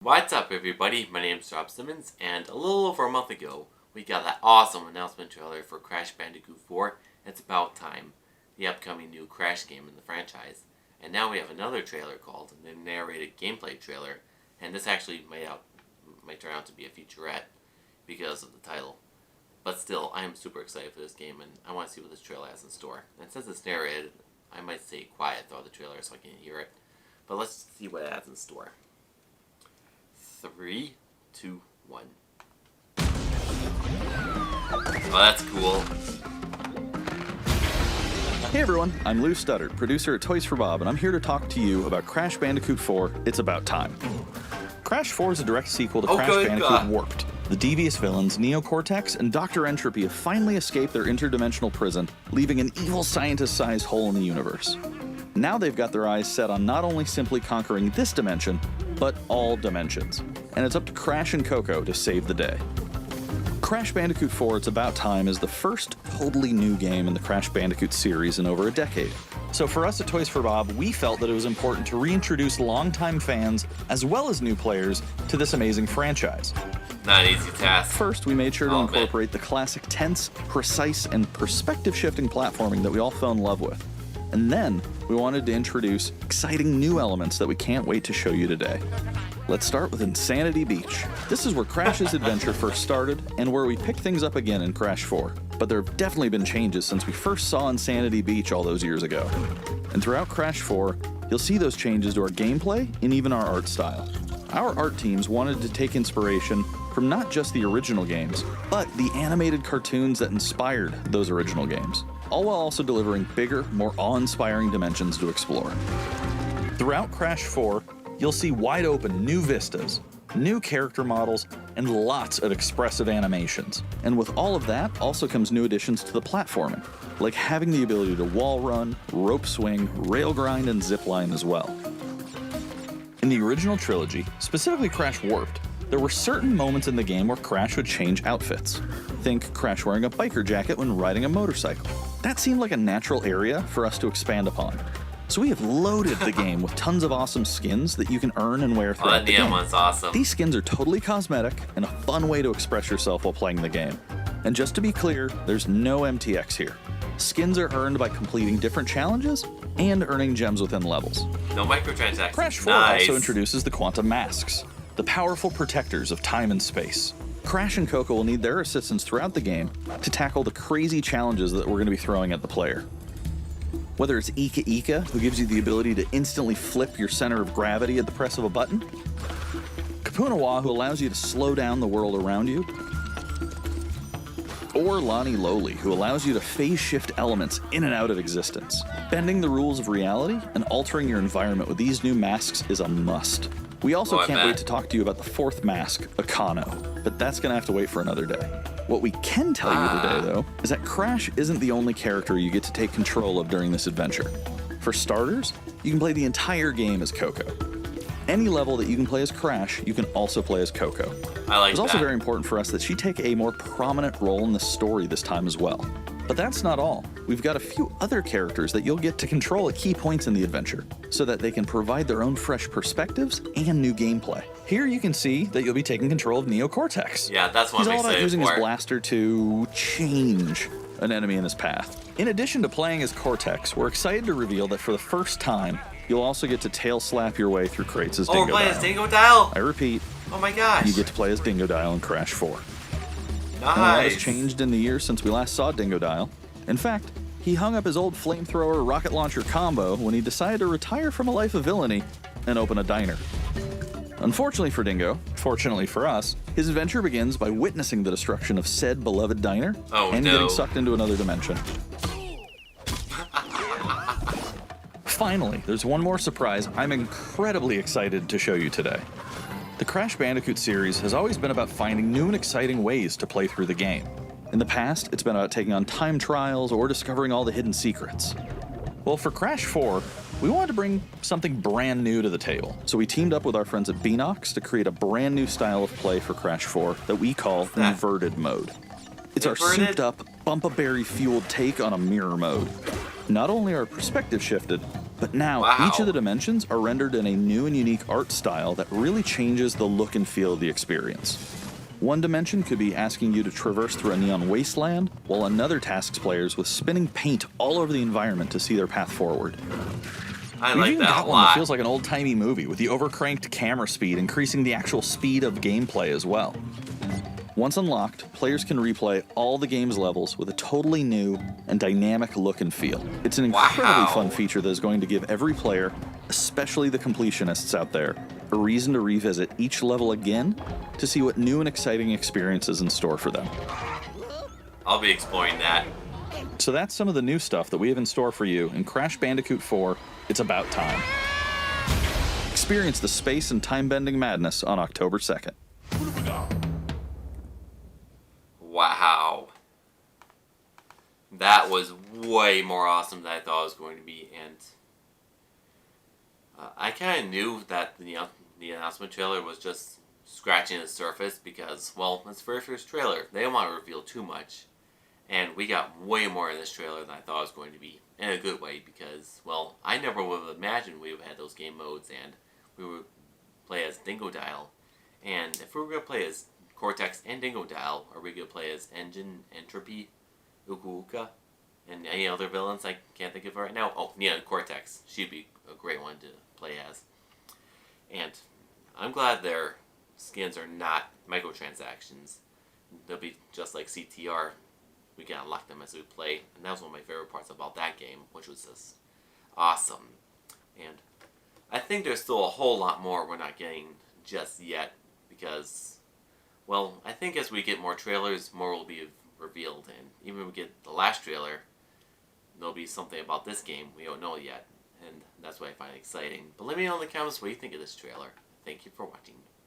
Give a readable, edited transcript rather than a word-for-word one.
What's up, everybody? My name's Rob Simmons, and a little over a month ago, we got that awesome announcement trailer for Crash Bandicoot 4, It's About Time, the upcoming new Crash game in the franchise. And now we have another trailer called the Narrated gameplay trailer, and this actually might turn out to be a featurette because of the title. But still, I am super excited for this game, and I want to see what this trailer has in store. And since it's narrated, I might stay quiet throughout the trailer so I can hear it. But let's see what it has in store. 3, 2, 1. Oh, that's cool. Hey everyone, I'm Lou Studdard, producer at Toys for Bob, and I'm here to talk to you about Crash Bandicoot 4, It's About Time. Crash 4 is a direct sequel to Crash Bandicoot Warped. The devious villains, Neo Cortex and Dr. Entropy, have finally escaped their interdimensional prison, leaving an evil scientist-sized hole in the universe. Now they've got their eyes set on not only simply conquering this dimension, but all dimensions. And it's up to Crash and Coco to save the day. Crash Bandicoot 4 It's About Time is the first totally new game in the Crash Bandicoot series in over a decade. So for us at Toys for Bob, we felt that it was important to reintroduce longtime fans, as well as new players, to this amazing franchise. Not an easy task. First, we made sure to incorporate the classic tense, precise, and perspective-shifting platforming that we all fell in love with. And then, we wanted to introduce exciting new elements that we can't wait to show you today. Let's start with Insanity Beach. This is where Crash's adventure first started, and where we picked things up again in Crash 4. But there have definitely been changes since we first saw Insanity Beach all those years ago. And throughout Crash 4, you'll see those changes to our gameplay and even our art style. Our art teams wanted to take inspiration from not just the original games, but the animated cartoons that inspired those original games, all while also delivering bigger, more awe-inspiring dimensions to explore. Throughout Crash 4, you'll see wide-open new vistas, new character models, and lots of expressive animations. And with all of that also comes new additions to the platforming, like having the ability to wall run, rope swing, rail grind, and zipline as well. In the original trilogy, specifically Crash Warped, there were certain moments in the game where Crash would change outfits. Think Crash wearing a biker jacket when riding a motorcycle. That seemed like a natural area for us to expand upon. So we have loaded the game with tons of awesome skins that you can earn and wear throughout the game. One's awesome. These skins are totally cosmetic and a fun way to express yourself while playing the game. And just to be clear, there's no MTX here. Skins are earned by completing different challenges and earning gems within levels. No microtransactions. Crash 4 also introduces the Quantum Masks, the powerful protectors of time and space. Crash and Coco will need their assistance throughout the game to tackle the crazy challenges that we're going to be throwing at the player. Whether it's Ika Ika, who gives you the ability to instantly flip your center of gravity at the press of a button, Kapunawa, who allows you to slow down the world around you, or Lonnie Lowly, who allows you to phase shift elements in and out of existence. Bending the rules of reality and altering your environment with these new masks is a must. We also can't wait to talk to you about the fourth mask, Akano, but that's gonna have to wait for another day. What we can tell you today, though, is that Crash isn't the only character you get to take control of during this adventure. For starters, you can play the entire game as Coco. Any level that you can play as Crash, you can also play as Coco. It's also very important for us that she take a more prominent role in the story this time as well. But that's not all. We've got a few other characters that you'll get to control at key points in the adventure, so that they can provide their own fresh perspectives and new gameplay. Here you can see that you'll be taking control of Neo Cortex. Yeah, that's what He's all about using his blaster to change an enemy in his path. In addition to playing as Cortex, we're excited to reveal that for the first time, you'll also get to tail slap your way through crates as Dingo Dial. We're playing as Dingo Dial? I repeat. Oh my gosh. You get to play as Dingo Dial in Crash 4. Nice. A lot has changed in the years since we last saw Dingo Dial. In fact, he hung up his old flamethrower rocket launcher combo when he decided to retire from a life of villainy and open a diner. Unfortunately for Dingo, fortunately for us, his adventure begins by witnessing the destruction of said beloved diner and getting sucked into another dimension. Finally, there's one more surprise I'm incredibly excited to show you today. The Crash Bandicoot series has always been about finding new and exciting ways to play through the game. In the past, it's been about taking on time trials or discovering all the hidden secrets. Well, for Crash 4, we wanted to bring something brand new to the table. So we teamed up with our friends at Beanox to create a brand new style of play for Crash 4 that we call Inverted Mode. It's our souped-up, bump-a-berry-fueled take on a mirror mode. Not only are perspective shifted, But now, Wow. each of the dimensions are rendered in a new and unique art style that really changes the look and feel of the experience. One dimension could be asking you to traverse through a neon wasteland, while another tasks players with spinning paint all over the environment to see their path forward. I We've like even that got a one that lot. feels like an old-timey movie, with the overcranked camera speed increasing the actual speed of gameplay as well. Once unlocked, players can replay all the game's levels with a totally new and dynamic look and feel. It's an incredibly Wow. fun feature that is going to give every player, especially the completionists out there, a reason to revisit each level again to see what new and exciting experience is in store for them. I'll be exploring that. So that's some of the new stuff that we have in store for you in Crash Bandicoot 4, It's About Time. Experience the space and time-bending madness on October 2nd. Wow. That was way more awesome than I thought it was going to be, and I kind of knew that the announcement trailer was just scratching the surface because, well, it's the very first trailer. They didn't want to reveal too much, and we got way more in this trailer than I thought it was going to be, in a good way, because, well, I never would have imagined we would have had those game modes, and we would play as Dingodile, and if we were going to play as Cortex and Dingodile, are we going to play as Engine, Entropy, Ukuuka, and any other villains I can't think of right now? Oh, yeah, Cortex. She'd be a great one to play as. And I'm glad their skins are not microtransactions. They'll be just like CTR. We can unlock them as we play, and that was one of my favorite parts about that game, which was just awesome. And I think there's still a whole lot more we're not getting just yet, because, well, I think as we get more trailers, more will be revealed, and even when we get the last trailer, there'll be something about this game we don't know yet, and that's what I find exciting. But let me know in the comments what you think of this trailer. Thank you for watching.